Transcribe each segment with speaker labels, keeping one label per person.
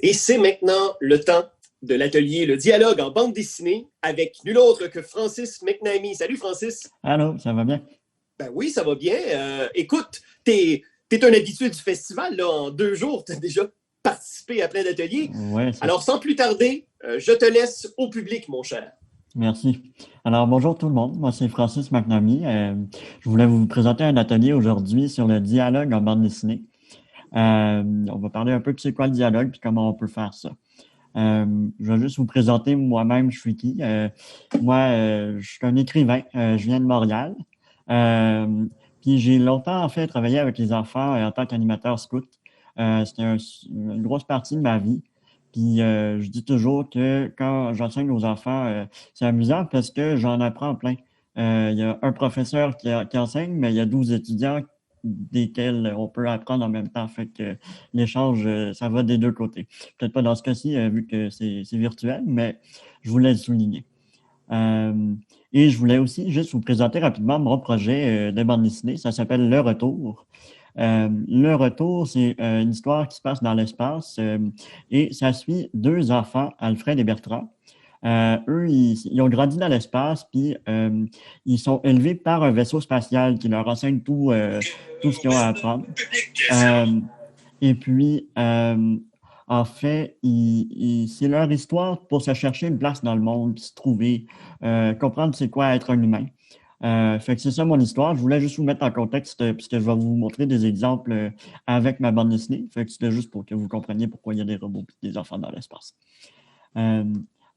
Speaker 1: Et c'est maintenant le temps de l'atelier Le Dialogue en bande dessinée avec nul autre que Francis McNamee. Salut Francis.
Speaker 2: Allô, ça va bien?
Speaker 1: Ben oui, ça va bien. Écoute, t'es un habitué du festival. Là. En 2 jours, t'as déjà participé à plein d'ateliers.
Speaker 2: Ouais,
Speaker 1: Alors, sans plus tarder, je te laisse au public, mon cher.
Speaker 2: merci. Alors, bonjour tout le monde. Moi, c'est Francis McNamee. Je voulais vous présenter un atelier aujourd'hui sur le dialogue en bande dessinée. On va parler un peu de c'est quoi le dialogue et comment on peut faire ça. Je vais juste vous présenter moi-même, je suis qui. Je suis un écrivain. Je viens de Montréal. Puis j'ai longtemps, en fait, travaillé avec les enfants en tant qu'animateur scout. C'était une grosse partie de ma vie. Puis je dis toujours que quand j'enseigne aux enfants, c'est amusant parce que j'en apprends plein. Il y a un professeur qui enseigne, mais il y a 12 étudiants desquels on peut apprendre en même temps. Fait que l'échange, ça va des deux côtés. Peut-être pas dans ce cas-ci, vu que c'est virtuel, mais je voulais le souligner. Et je voulais aussi juste vous présenter rapidement mon projet de bande dessinée. Ça s'appelle Le Retour. Le Retour, c'est une histoire qui se passe dans l'espace et ça suit deux enfants, Alfred et Bertrand. Eux, ils ont grandi dans l'espace, puis ils sont élevés par un vaisseau spatial qui leur enseigne tout ce qu'ils ont à apprendre. Et puis, en fait, c'est leur histoire pour se chercher une place dans le monde, se trouver, comprendre c'est quoi être un humain. Fait que c'est ça mon histoire. Je voulais juste vous mettre en contexte puisque je vais vous montrer des exemples avec ma bande dessinée. Fait que c'était juste pour que vous compreniez pourquoi il y a des robots et des enfants dans l'espace.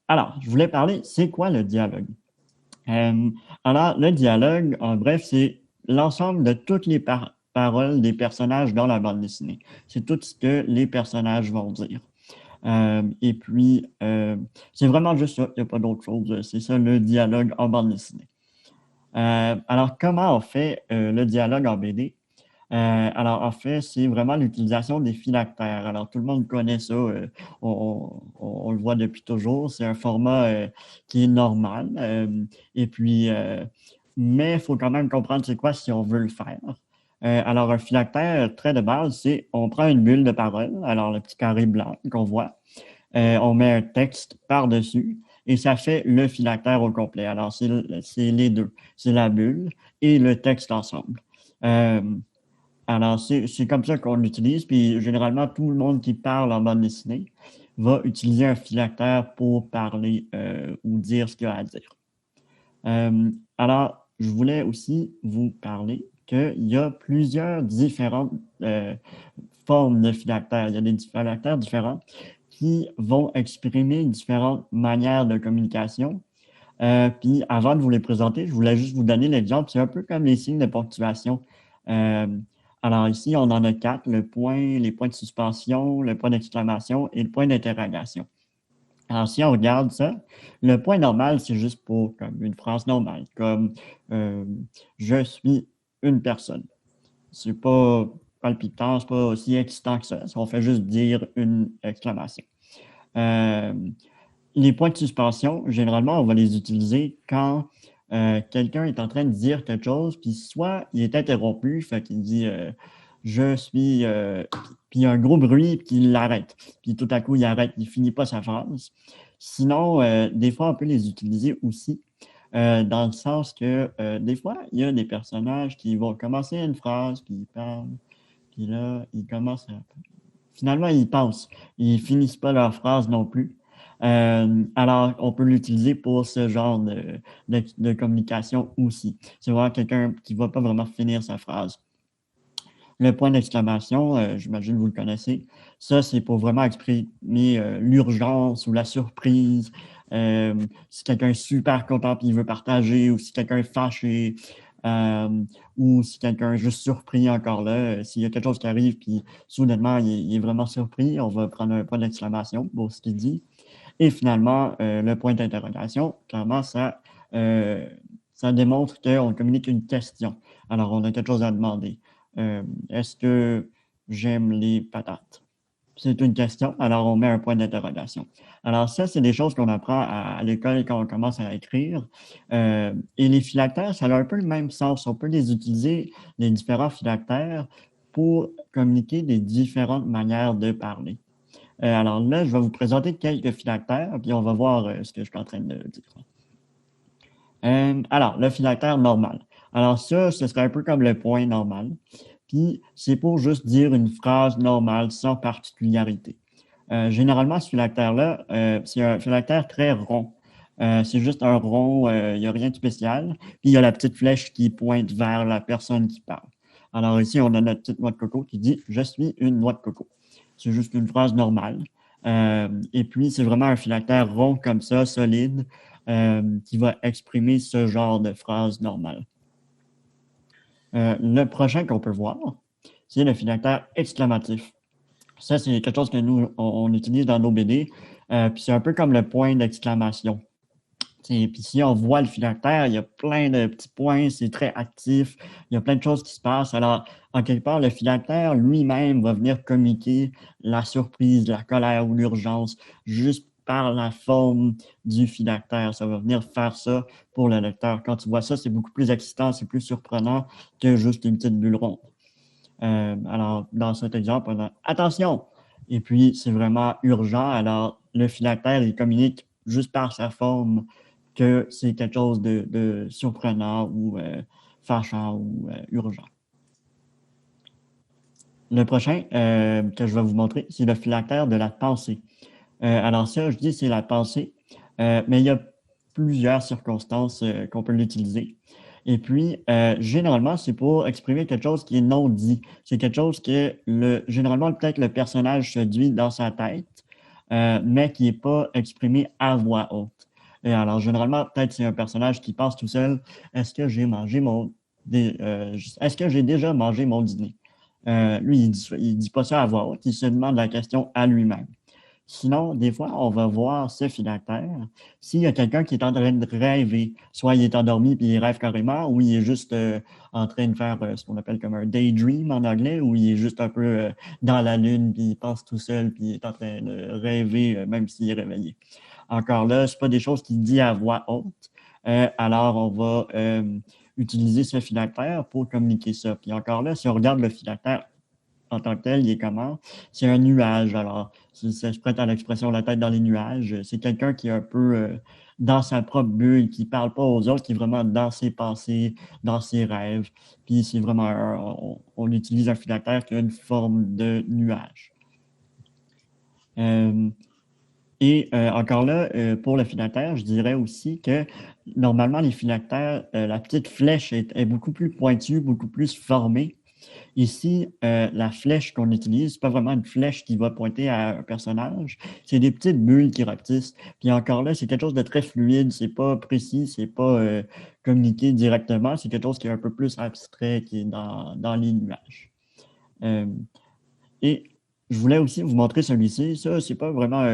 Speaker 2: Alors, je voulais parler, c'est quoi le dialogue? Alors, le dialogue, en bref, c'est l'ensemble de toutes les paroles des personnages dans la bande dessinée. C'est tout ce que les personnages vont dire. Et puis, c'est vraiment juste ça, il n'y a pas d'autre chose. C'est ça le dialogue en bande dessinée. Alors, comment on fait le dialogue en BD? Alors, en fait, c'est vraiment l'utilisation des phylactères. Alors, tout le monde connaît ça. On le voit depuis toujours. C'est un format qui est normal. Et puis, mais il faut quand même comprendre c'est quoi si on veut le faire. Alors, un phylactère très de base, c'est on prend une bulle de parole, alors le petit carré blanc qu'on voit. On met un texte par-dessus et ça fait le phylactère au complet. Alors, c'est les deux. C'est la bulle et le texte ensemble. Alors, c'est comme ça qu'on l'utilise. Puis, généralement, tout le monde qui parle en bande dessinée va utiliser un phylactère pour parler ou dire ce qu'il a à dire. Alors, je voulais aussi vous parler qu'il y a plusieurs différentes formes de phylactères. Il y a des phylactères différents qui vont exprimer différentes manières de communication. Puis, avant de vous les présenter, je voulais juste vous donner l'exemple. C'est un peu comme les signes de ponctuation. Alors ici, on en a 4, le point, les points de suspension, le point d'exclamation et le point d'interrogation. Alors si on regarde ça, le point normal, c'est juste pour comme une phrase normale, comme je suis une personne. C'est pas palpitant, c'est pas aussi excitant que ça. On fait juste dire une exclamation. Les points de suspension, généralement, on va les utiliser quand quelqu'un est en train de dire quelque chose, puis soit il est interrompu, fait qu'il dit je suis, puis il y a un gros bruit, puis il l'arrête. Puis tout à coup, il arrête, il finit pas sa phrase. Sinon, des fois, on peut les utiliser aussi dans le sens que des fois, il y a des personnages qui vont commencer une phrase, puis ils parlent, puis là, ils commencent à... Finalement, ils pensent. Ils finissent pas leur phrase non plus. Alors, on peut l'utiliser pour ce genre de communication aussi. C'est vraiment quelqu'un qui ne va pas vraiment finir sa phrase. Le point d'exclamation, j'imagine que vous le connaissez, ça, c'est pour vraiment exprimer l'urgence ou la surprise. Si quelqu'un est super content et il veut partager, ou si quelqu'un est fâché, ou si quelqu'un est juste surpris encore là, s'il y a quelque chose qui arrive puis soudainement il est vraiment surpris, on va prendre un point d'exclamation pour ce qu'il dit. Et finalement, le point d'interrogation, clairement, ça démontre qu'on communique une question. Alors, on a quelque chose à demander. Est-ce que j'aime les patates? C'est une question, alors on met un point d'interrogation. Alors ça, c'est des choses qu'on apprend à l'école quand on commence à écrire. Et les phylactères, ça a un peu le même sens. On peut les utiliser, les différents phylactères, pour communiquer des différentes manières de parler. Alors là, je vais vous présenter quelques phylactères, puis on va voir ce que je suis en train de dire. Alors, le phylactère normal. Alors ça, ce serait un peu comme le point normal. Puis, c'est pour juste dire une phrase normale, sans particularité. Généralement, ce phylactère-là, c'est un phylactère très rond. C'est juste un rond, il n'y a rien de spécial. Puis, il y a la petite flèche qui pointe vers la personne qui parle. Alors ici, on a notre petite noix de coco qui dit « Je suis une noix de coco ». C'est juste une phrase normale. Et puis, c'est vraiment un phylactère rond comme ça, solide, qui va exprimer ce genre de phrase normale. Le prochain qu'on peut voir, c'est le phylactère exclamatif. Ça, c'est quelque chose que nous, on utilise dans nos BD. Puis c'est un peu comme le point d'exclamation. Puis si on voit le phylactère, il y a plein de petits points, c'est très actif, il y a plein de choses qui se passent. Alors, en quelque part, le phylactère lui-même va venir communiquer la surprise, la colère ou l'urgence juste par la forme du phylactère. Ça va venir faire ça pour le lecteur. Quand tu vois ça, c'est beaucoup plus excitant, c'est plus surprenant que juste une petite bulle ronde. Alors, dans cet exemple, on a « Attention !» Et puis, c'est vraiment urgent. Alors, le phylactère, il communique juste par sa forme que c'est quelque chose de surprenant ou fâchant ou urgent. Le prochain que je vais vous montrer, c'est le phylactère de la pensée. Alors ça, je dis c'est la pensée, mais il y a plusieurs circonstances qu'on peut l'utiliser. Et puis, généralement, c'est pour exprimer quelque chose qui est non dit. C'est quelque chose que, généralement, peut-être le personnage se dit dans sa tête, mais qui n'est pas exprimé à voix haute. Et alors, généralement, peut-être c'est un personnage qui pense tout seul. Est-ce que j'ai mangé est-ce que j'ai déjà mangé mon dîner? Lui, il dit pas ça à voix haute, il se demande la question à lui-même. Sinon, des fois, on va voir ce phylactère. S'il y a quelqu'un qui est en train de rêver, soit il est endormi puis il rêve carrément, ou il est juste en train de faire ce qu'on appelle comme un daydream en anglais, où il est juste un peu dans la lune puis il pense tout seul puis il est en train de rêver même s'il est réveillé. Encore là, c'est pas des choses qu'il dit à voix haute. Alors, on va utiliser ce phylactère pour communiquer ça. Puis encore là, si on regarde le phylactère en tant que tel, il est comment? C'est un nuage. Alors, ça se prête à l'expression la tête dans les nuages. C'est quelqu'un qui est un peu dans sa propre bulle, qui ne parle pas aux autres, qui est vraiment dans ses pensées, dans ses rêves. Puis c'est vraiment, on utilise un phylactère qui a une forme de nuage. Et encore là, pour le phylactère, je dirais aussi que normalement, les phylactères, la petite flèche est beaucoup plus pointue, beaucoup plus formée. Ici, la flèche qu'on utilise, c'est pas vraiment une flèche qui va pointer à un personnage, c'est des petites bulles qui rapetissent. Puis encore là, c'est quelque chose de très fluide, c'est pas précis, c'est pas communiqué directement, c'est quelque chose qui est un peu plus abstrait, qui est dans les nuages. Et je voulais aussi vous montrer celui-ci. Ça, c'est pas vraiment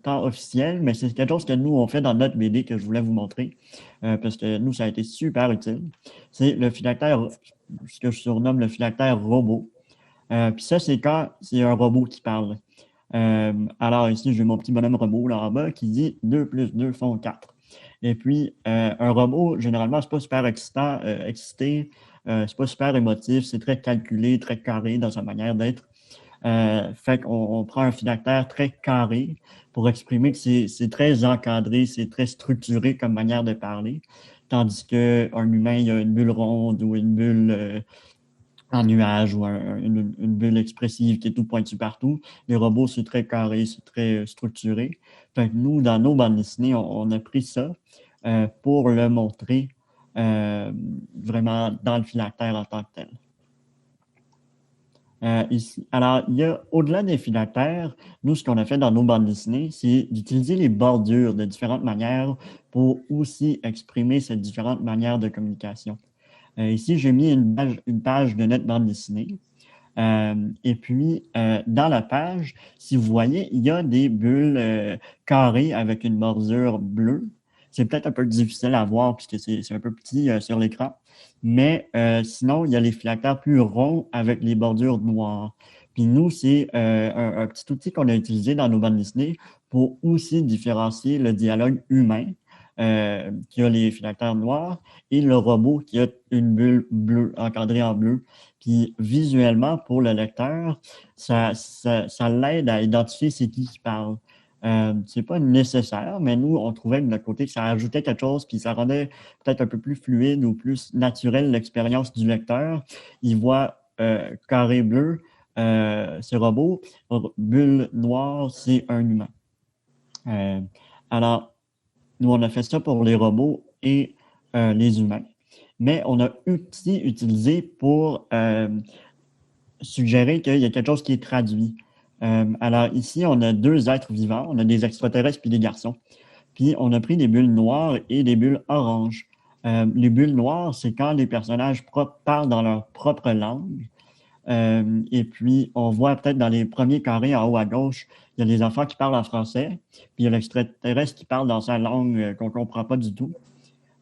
Speaker 2: tant officiel, mais c'est quelque chose que nous, on fait dans notre BD que je voulais vous montrer, parce que nous, ça a été super utile. C'est le phylactère, ce que je surnomme le phylactère robot. Puis ça, c'est quand c'est un robot qui parle. Alors ici, j'ai mon petit bonhomme robot là en bas qui dit 2 plus 2 font 4. Et puis, un robot, généralement, c'est pas super excitant, excité, c'est pas super émotif, c'est très calculé, très carré dans sa manière d'être. Fait qu'on prend un phylactère très carré pour exprimer que c'est très encadré, c'est très structuré comme manière de parler, tandis qu'un humain, il y a une bulle ronde ou une bulle en nuage ou une bulle expressive qui est tout pointue partout. Les robots, c'est très carré, c'est très structuré. Fait que nous, dans nos bandes dessinées, on a pris ça pour le montrer vraiment dans le phylactère en tant que tel. Ici. Alors, il y a, au-delà des phylactères, nous, ce qu'on a fait dans nos bandes dessinées, c'est d'utiliser les bordures de différentes manières pour aussi exprimer ces différentes manières de communication. Ici, j'ai mis une page de notre bande dessinée. Et puis, dans la page, si vous voyez, il y a des bulles carrées avec une bordure bleue. C'est peut-être un peu difficile à voir puisque c'est un peu petit sur l'écran. Mais sinon, il y a les phylactères plus ronds avec les bordures noires. Puis nous, c'est un petit outil qu'on a utilisé dans nos bandes dessinées pour aussi différencier le dialogue humain qui a les phylactères noirs, et le robot qui a une bulle bleue, encadrée en bleu. Puis visuellement, pour le lecteur, ça l'aide à identifier c'est qui parle. C'est pas nécessaire, mais nous, on trouvait de notre côté que ça ajoutait quelque chose, puis ça rendait peut-être un peu plus fluide ou plus naturel l'expérience du lecteur. Il voit carré bleu, c'est robot, bulle noire, c'est un humain. Alors, nous, on a fait ça pour les robots et les humains. Mais on a aussi utilisé pour suggérer qu'il y a quelque chose qui est traduit. Alors ici, on a deux êtres vivants, on a des extraterrestres puis des garçons. Puis on a pris des bulles noires et des bulles oranges. Les bulles noires, c'est quand les personnages parlent dans leur propre langue. Et puis, on voit peut-être dans les premiers carrés en haut à gauche, il y a les enfants qui parlent en français, puis il y a l'extraterrestre qui parle dans sa langue qu'on ne comprend pas du tout.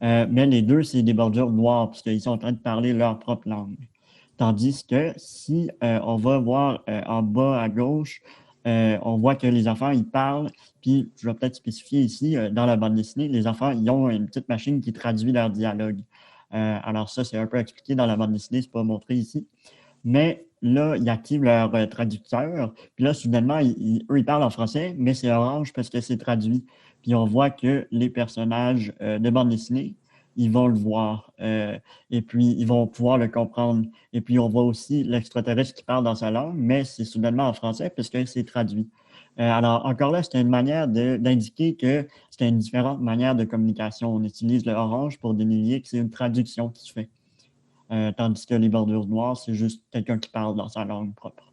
Speaker 2: Mais les deux, c'est des bordures noires, parce qu'ils sont en train de parler leur propre langue. Tandis que si on va voir en bas à gauche, on voit que les enfants, ils parlent, puis je vais peut-être spécifier ici, dans la bande dessinée, les enfants, ils ont une petite machine qui traduit leur dialogue. Alors ça, c'est un peu expliqué dans la bande dessinée, c'est pas montré ici. Mais là, ils activent leur traducteur, puis là, soudainement, eux, ils parlent en français, mais c'est orange parce que c'est traduit. Puis on voit que les personnages de bande dessinée, ils vont le voir et puis ils vont pouvoir le comprendre. Et puis on voit aussi l'extraterrestre qui parle dans sa langue, mais c'est soudainement en français parce que c'est traduit. Alors encore là, c'était une manière d'indiquer que c'était une différente manière de communication. On utilise le orange pour désigner que c'est une traduction qui se fait. Tandis que les bordures noires, c'est juste quelqu'un qui parle dans sa langue propre.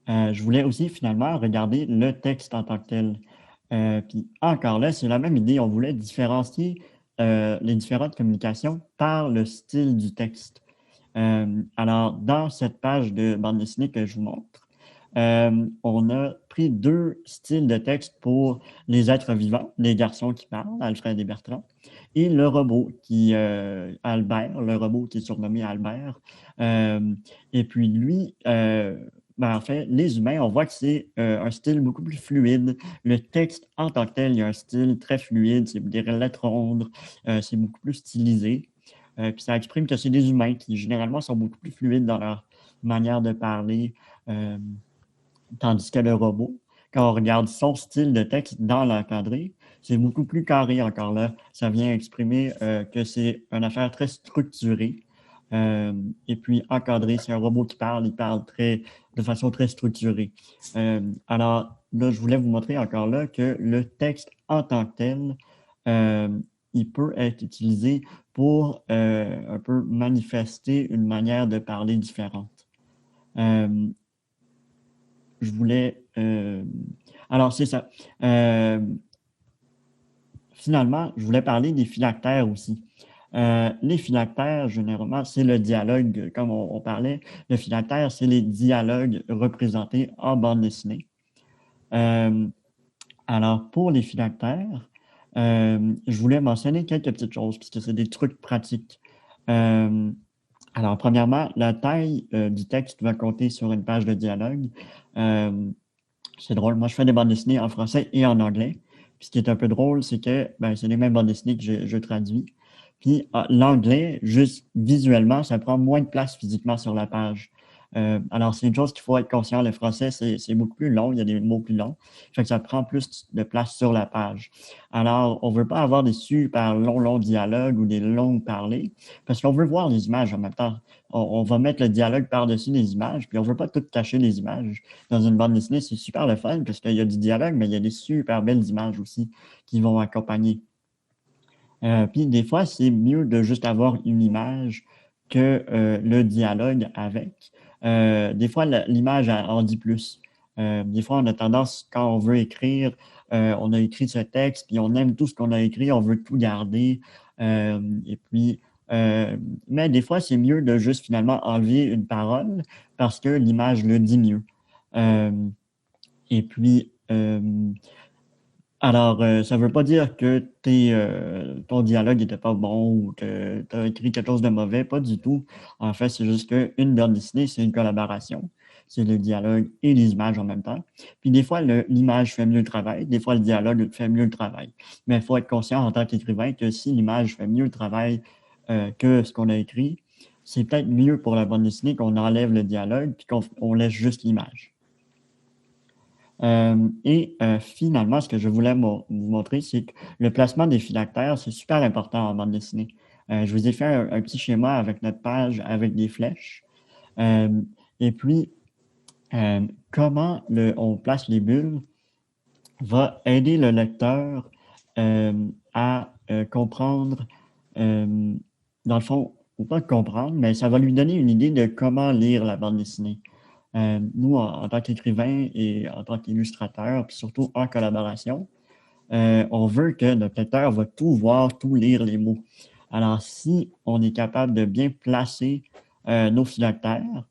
Speaker 2: Je voulais aussi finalement regarder le texte en tant que tel. Puis encore là, c'est la même idée. On voulait différencier les différentes communications par le style du texte. Alors, dans cette page de bande dessinée que je vous montre, on a pris deux styles de texte pour les êtres vivants, les garçons qui parlent, Alfred et Bertrand, et le robot Albert, le robot qui est surnommé Albert. Et puis lui, en fait, les humains, on voit que c'est un style beaucoup plus fluide. Le texte en tant que tel, il y a un style très fluide, c'est des lettres rondes, c'est beaucoup plus stylisé. Puis ça exprime que c'est des humains qui, généralement, sont beaucoup plus fluides dans leur manière de parler, tandis que le robot, quand on regarde son style de texte dans l'encadré, c'est beaucoup plus carré encore là. Ça vient exprimer que c'est une affaire très structurée. Et puis encadré, c'est un robot qui parle, il parle de façon très structurée. Alors là, je voulais vous montrer encore là que le texte en tant que tel, il peut être utilisé pour un peu manifester une manière de parler différente. Je voulais... alors, c'est ça. Finalement, je voulais parler des phylactères aussi. Les phylactères, généralement, c'est le dialogue, comme on parlait. Le phylactère, c'est les dialogues représentés en bande dessinée. Alors, pour les phylactères, je voulais mentionner quelques petites choses, puisque c'est des trucs pratiques. Alors, premièrement, la taille du texte va compter sur une page de dialogue. C'est drôle. Moi, je fais des bandes dessinées en français et en anglais. Puis ce qui est un peu drôle, c'est que c'est les mêmes bandes dessinées que je traduis. Puis l'anglais, juste visuellement, ça prend moins de place physiquement sur la page. Alors, c'est une chose qu'il faut être conscient. Le français, c'est beaucoup plus long. Il y a des mots plus longs. Fait que ça prend plus de place sur la page. Alors, on veut pas avoir des super longs dialogues ou des longs parlers parce qu'on veut voir les images en même temps. On va mettre le dialogue par-dessus les images, puis on veut pas tout cacher les images. Dans une bande dessinée, c'est super le fun parce qu'il y a du dialogue, mais il y a des super belles images aussi qui vont accompagner. Puis des fois, c'est mieux de juste avoir une image que le dialogue avec. Des fois, l'image en dit plus. Des fois, on a tendance, quand on veut écrire, on a écrit ce texte, puis on aime tout ce qu'on a écrit, on veut tout garder. Et puis, mais des fois, c'est mieux de juste finalement enlever une parole parce que l'image le dit mieux. Et puis, alors, ça ne veut pas dire que ton dialogue n'était pas bon ou que tu as écrit quelque chose de mauvais, pas du tout. En fait, c'est juste qu'une bande dessinée, c'est une collaboration. c'est le dialogue et les images en même temps. Puis des fois, l'image fait mieux le travail, des fois, le dialogue fait mieux le travail. Mais il faut être conscient en tant qu'écrivain que si l'image fait mieux le travail que ce qu'on a écrit, c'est peut-être mieux pour la bande dessinée qu'on enlève le dialogue puis qu'on laisse juste l'image. Finalement, ce que je voulais vous montrer, c'est que le placement des phylactères, c'est super important en bande dessinée. Je vous ai fait un petit schéma avec notre page avec des flèches. Et puis, comment on place les bulles va aider le lecteur à comprendre, dans le fond, ou pas comprendre, mais ça va lui donner une idée de comment lire la bande dessinée. Nous, en tant qu'écrivain et en tant qu'illustrateur, puis surtout en collaboration, on veut que notre lecteur va tout voir, tout lire les mots. Alors, si on est capable de bien placer nos phylactères,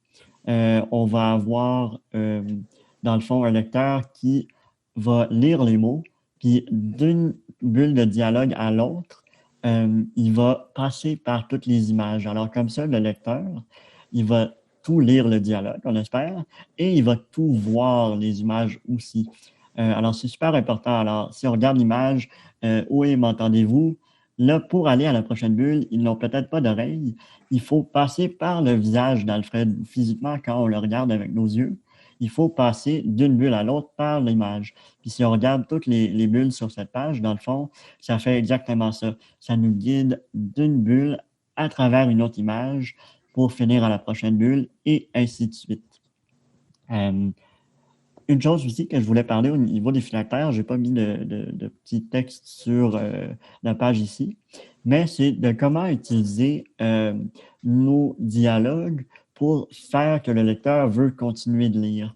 Speaker 2: on va avoir, dans le fond, un lecteur qui va lire les mots, puis d'une bulle de dialogue à l'autre, il va passer par toutes les images. Alors, comme ça, le lecteur, il va tout lire le dialogue, on espère, et il va tout voir les images aussi. Alors, c'est super important. Alors, si on regarde l'image, oui, m'entendez-vous? Là, pour aller à la prochaine bulle, ils n'ont peut-être pas d'oreille. Il faut passer par le visage d'Alfred. Physiquement, quand on le regarde avec nos yeux, il faut passer d'une bulle à l'autre par l'image. Puis si on regarde toutes les bulles sur cette page, dans le fond, ça fait exactement ça. Ça nous guide d'une bulle à travers une autre image pour finir à la prochaine bulle et ainsi de suite. Une chose aussi que je voulais parler au niveau des phylactères, je n'ai pas mis de petit texte sur la page ici, mais c'est de comment utiliser nos dialogues pour faire que le lecteur veut continuer de lire.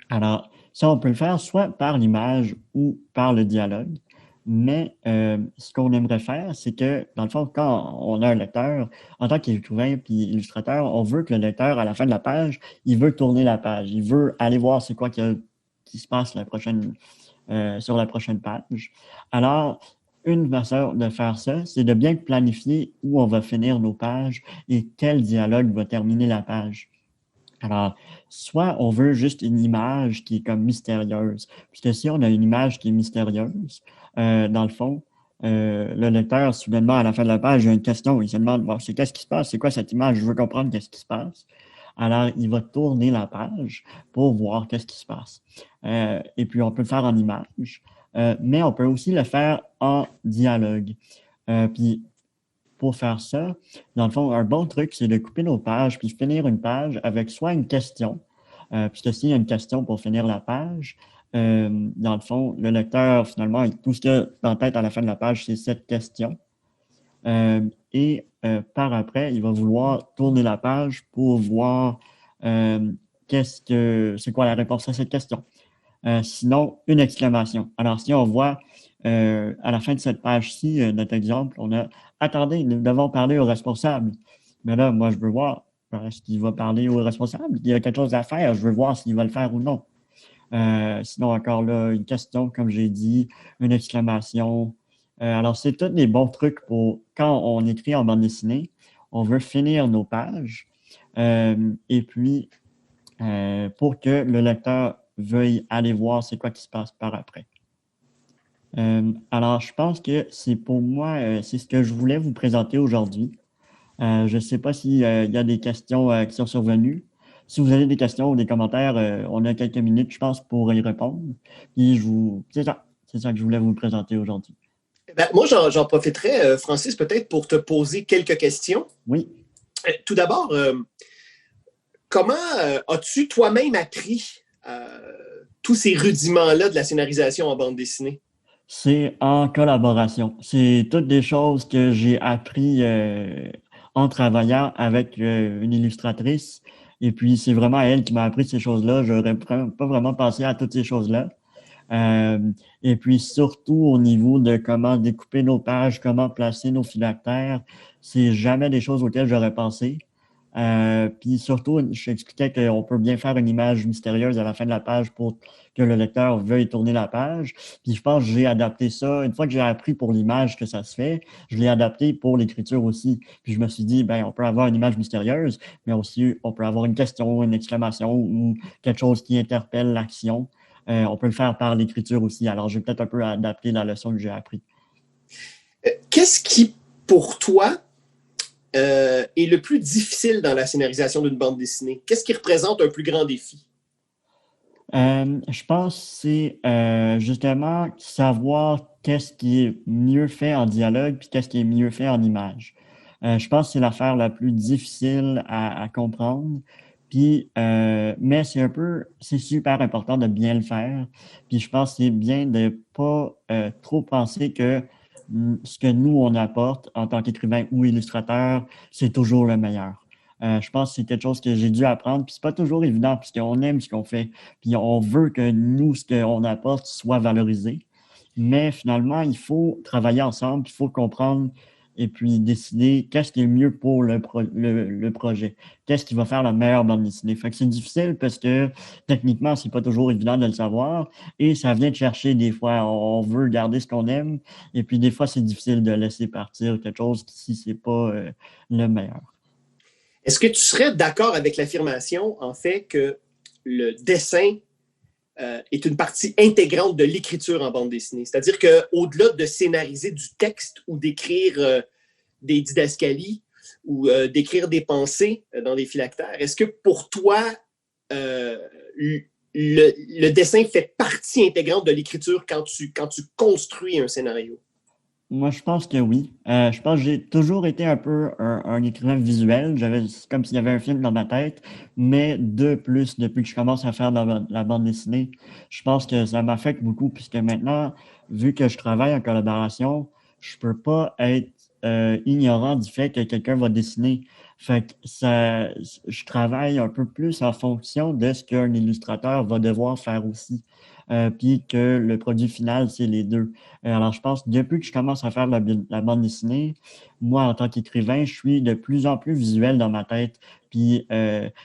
Speaker 2: Alors, ça, on peut le faire soit par l'image ou par le dialogue. Mais ce qu'on aimerait faire, c'est que, dans le fond, quand on a un lecteur, en tant qu'écrivain puis illustrateur, on veut que le lecteur, à la fin de la page, il veut tourner la page. Il veut aller voir c'est quoi qui se passe sur la prochaine page. Alors, une façon de faire ça, c'est de bien planifier où on va finir nos pages et quel dialogue va terminer la page. Alors, soit on veut juste une image qui est comme mystérieuse. Puisque si on a une image qui est mystérieuse, dans le fond, le lecteur, soudainement, à la fin de la page, il a une question. Il se demande, bon, c'est qu'est-ce qui se passe? C'est quoi cette image? Je veux comprendre qu'est-ce qui se passe. Alors, il va tourner la page pour voir qu'est-ce qui se passe. Et puis, on peut le faire en image, mais on peut aussi le faire en dialogue. Puis, pour faire ça, dans le fond, un bon truc, c'est de couper nos pages puis finir une page avec soit une question, puisque s'il y a une question pour finir la page, dans le fond, le lecteur, finalement, tout ce qu'il a en tête à la fin de la page, c'est cette question. Par après, il va vouloir tourner la page pour voir c'est quoi la réponse à cette question. Sinon, une exclamation. Alors, si on voit à la fin de cette page-ci, notre exemple, on a « Attendez, nous devons parler au responsable ». Mais là, moi, je veux voir, est-ce qu'il va parler au responsable? Il y a quelque chose à faire, je veux voir s'il va le faire ou non. Sinon, encore là, une question, comme j'ai dit, une exclamation. Alors, c'est tous des bons trucs pour quand on écrit en bande dessinée, on veut finir nos pages. Et puis, pour que le lecteur veuille aller voir c'est quoi qui se passe par après. Alors, je pense que c'est pour moi, c'est ce que je voulais vous présenter aujourd'hui. Je ne sais pas s'il y a des questions qui sont survenues. Si vous avez des questions ou des commentaires, on a quelques minutes, je pense, pour y répondre. Puis c'est ça que je voulais vous présenter aujourd'hui.
Speaker 1: Ben, moi, j'en profiterai, Francis, peut-être pour te poser quelques questions.
Speaker 2: Oui.
Speaker 1: Tout d'abord, comment as-tu toi-même appris tous ces rudiments-là de la scénarisation en bande dessinée?
Speaker 2: C'est en collaboration. C'est toutes des choses que j'ai appris en travaillant avec une illustratrice. Et puis, c'est vraiment elle qui m'a appris ces choses-là. Je n'aurais pas vraiment pensé à toutes ces choses-là. Et puis, surtout au niveau de comment découper nos pages, comment placer nos phylactères, c'est jamais des choses auxquelles j'aurais pensé. Puis surtout, j'expliquais qu'on peut bien faire une image mystérieuse à la fin de la page pour que le lecteur veuille tourner la page. Puis je pense que j'ai adapté ça. Une fois que j'ai appris pour l'image que ça se fait, je l'ai adapté pour l'écriture aussi. Puis je me suis dit, ben, on peut avoir une image mystérieuse, mais aussi on peut avoir une question, une exclamation ou quelque chose qui interpelle l'action. On peut le faire par l'écriture aussi. Alors, j'ai peut-être un peu adapté la leçon que j'ai appris.
Speaker 1: Qu'est-ce qui, pour toi, est le plus difficile dans la scénarisation d'une bande dessinée? Qu'est-ce qui représente un plus grand défi?
Speaker 2: Je pense que c'est justement savoir qu'est-ce qui est mieux fait en dialogue puis qu'est-ce qui est mieux fait en image. Je pense que c'est l'affaire la plus difficile à comprendre. Puis, mais c'est super important de bien le faire. Puis je pense que c'est bien de pas trop penser que ce que nous, on apporte en tant qu'écrivain ou illustrateur, c'est toujours le meilleur. Je pense que c'est quelque chose que j'ai dû apprendre, puis c'est pas toujours évident, puisqu'on aime ce qu'on fait, puis on veut que nous, ce qu'on apporte, soit valorisé. Mais finalement, il faut travailler ensemble, il faut comprendre et puis décider qu'est-ce qui est mieux pour le projet, qu'est-ce qui va faire la meilleure bande dessinée. Fait que c'est difficile parce que techniquement, c'est pas toujours évident de le savoir et ça vient de chercher des fois. On veut garder ce qu'on aime et puis des fois, c'est difficile de laisser partir quelque chose si c'est pas le meilleur.
Speaker 1: Est-ce que tu serais d'accord avec l'affirmation, en fait, que le dessin est une partie intégrante de l'écriture en bande dessinée? C'est-à-dire qu'au-delà de scénariser du texte ou d'écrire des didascalies ou d'écrire des pensées dans des phylactères, est-ce que pour toi, le dessin fait partie intégrante de l'écriture quand tu construis un scénario?
Speaker 2: Moi, je pense que oui. Je pense que j'ai toujours été un peu un écrivain visuel. C'est comme s'il y avait un film dans ma tête, mais de plus, depuis que je commence à faire la bande dessinée, je pense que ça m'affecte beaucoup puisque maintenant, vu que je travaille en collaboration, je peux pas être ignorant du fait que quelqu'un va dessiner. Fait que je travaille un peu plus en fonction de ce qu'un illustrateur va devoir faire aussi. Puis que le produit final, c'est les deux. Alors, je pense, depuis que je commence à faire la bande dessinée, moi, en tant qu'écrivain, je suis de plus en plus visuel dans ma tête. Puis,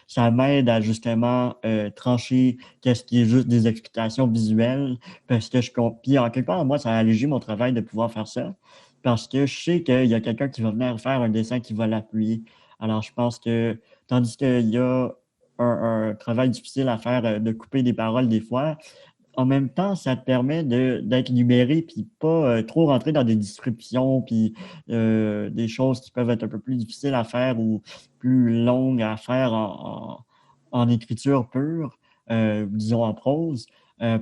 Speaker 2: ça m'aide à justement trancher qu'est-ce qui est juste des explications visuelles. Parce que puis, en quelque part, moi, ça a allégé mon travail de pouvoir faire ça. Parce que je sais qu'il y a quelqu'un qui va venir faire un dessin qui va l'appuyer. Alors, je pense que, tandis qu'il y a un travail difficile à faire de couper des paroles des fois, en même temps, ça te permet d'être libéré puis pas trop rentrer dans des descriptions puis des choses qui peuvent être un peu plus difficiles à faire ou plus longues à faire en écriture pure, disons en prose,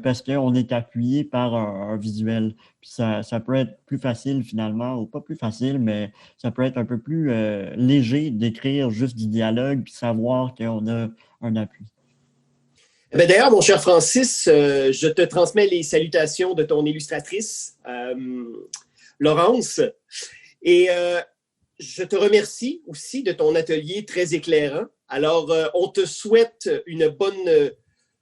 Speaker 2: parce qu'on est appuyé par un visuel. Puis ça peut être plus facile finalement, ou pas plus facile, mais ça peut être un peu plus léger d'écrire juste du dialogue puis savoir qu'on a un appui.
Speaker 1: D'ailleurs, mon cher Francis, je te transmets les salutations de ton illustratrice, Laurence, et je te remercie aussi de ton atelier très éclairant. Alors, on te souhaite une bonne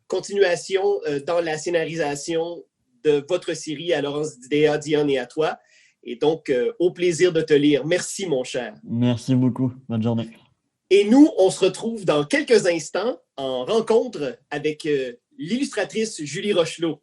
Speaker 1: continuation dans la scénarisation de votre série à Laurence Didéa, Diane et à toi. Et donc, au plaisir de te lire. Merci, mon cher.
Speaker 2: Merci beaucoup. Bonne journée.
Speaker 1: Et nous, on se retrouve dans quelques instants en rencontre avec l'illustratrice Julie Rochelot.